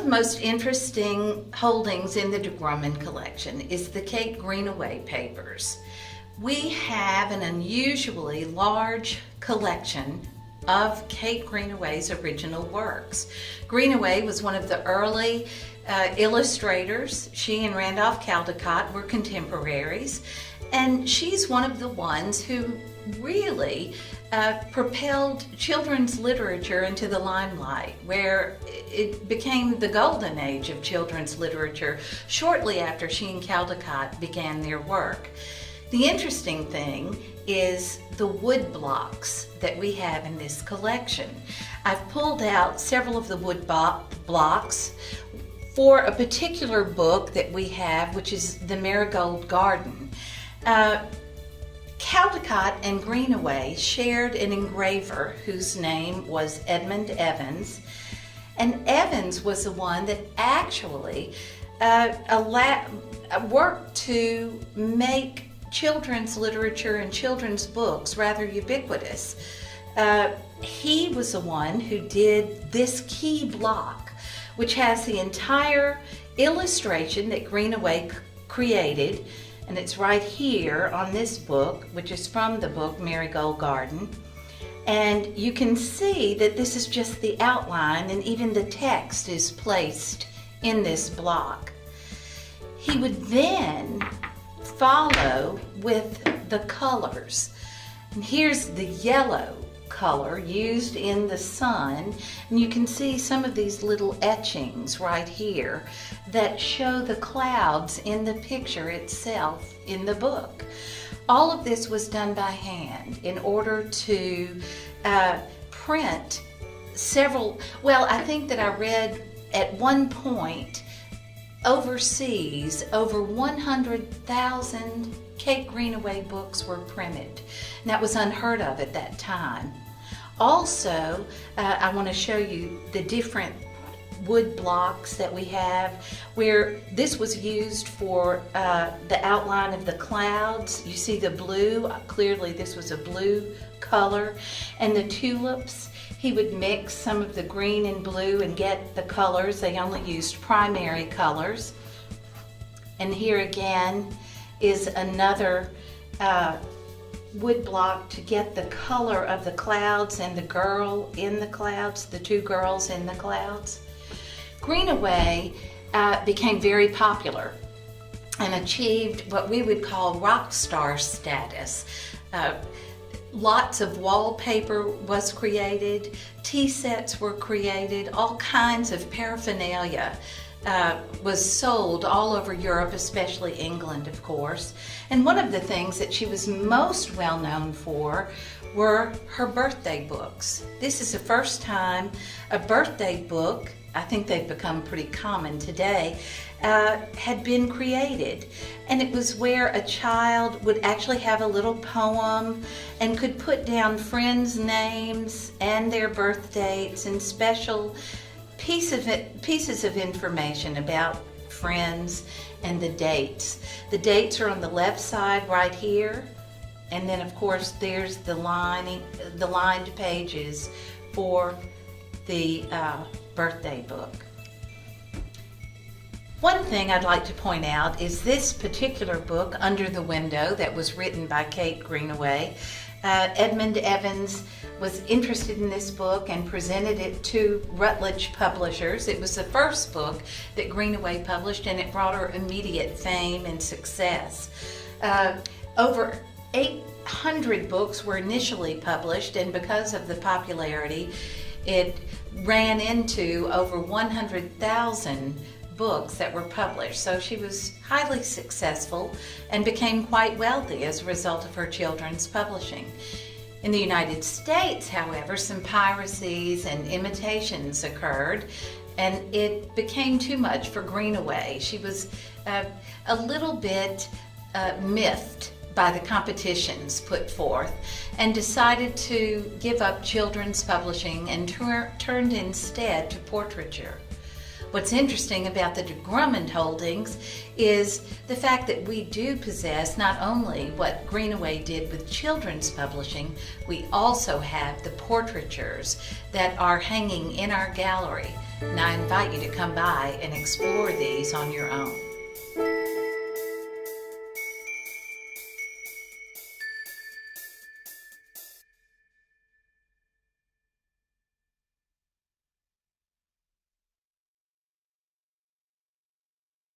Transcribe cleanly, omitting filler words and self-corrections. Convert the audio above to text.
the most interesting holdings in the de Grummond collection is the Kate Greenaway papers. We have an unusually large collection of Kate Greenaway's original works. Greenaway was one of the early illustrators. She and Randolph Caldecott were contemporaries, and she's one of the ones who really propelled children's literature into the limelight, where it became the golden age of children's literature shortly after she and Caldecott began their work. The interesting thing is the wood blocks that we have in this collection. I've pulled out several of the wood blocks for a particular book that we have, which is The Marigold Garden. Caldecott and Greenaway shared an engraver whose name was Edmund Evans, and Evans was the one that actually worked to make children's literature and children's books rather ubiquitous. He was the one who did this key block, which has the entire illustration that Greenaway created, and it's right here on this book, which is from the book Marigold Garden. And you can see that this is just the outline, and even the text is placed in this block. He would then follow with the colors. And here's the yellow color used in the sun, and you can see some of these little etchings right here that show the clouds in the picture itself in the book. All of this was done by hand in order to print several, well, I think that I read at one point overseas over 100,000 Kate Greenaway books were printed. And that was unheard of at that time. Also, I want to show you the different wood blocks that we have, where this was used for the outline of the clouds. You see the blue, clearly this was a blue color, and the tulips. He would mix some of the green and blue and get the colors. They only used primary colors. And here again is another wood block to get the color of the clouds and the girl in the clouds, the two girls in the clouds. Greenaway became very popular and achieved what we would call rock star status. Lots of wallpaper was created, tea sets were created, all kinds of paraphernalia was sold all over Europe, especially England, of course. And one of the things that she was most well known for were her birthday books. This is the first time a birthday book, I think they've become pretty common today, had been created. And it was where a child would actually have a little poem and could put down friends' names and their birth dates and special pieces of information about friends and the dates. The dates are on the left side right here, and then of course there's the lined pages for the birthday book. One thing I'd like to point out is this particular book, Under the Window, that was written by Kate Greenaway. Edmund Evans was interested in this book and presented it to Routledge Publishers. It was the first book that Greenaway published, and it brought her immediate fame and success. Over 800 books were initially published, and because of the popularity, it ran into over 100,000 books that were published. So she was highly successful and became quite wealthy as a result of her children's publishing. In the United States, however, some piracies and imitations occurred, and it became too much for Greenaway. She was a little bit miffed by the competitions put forth and decided to give up children's publishing and turned instead to portraiture. What's interesting about the de Grummond holdings is the fact that we do possess not only what Greenaway did with children's publishing, we also have the portraitures that are hanging in our gallery. And I invite you to come by and explore these on your own.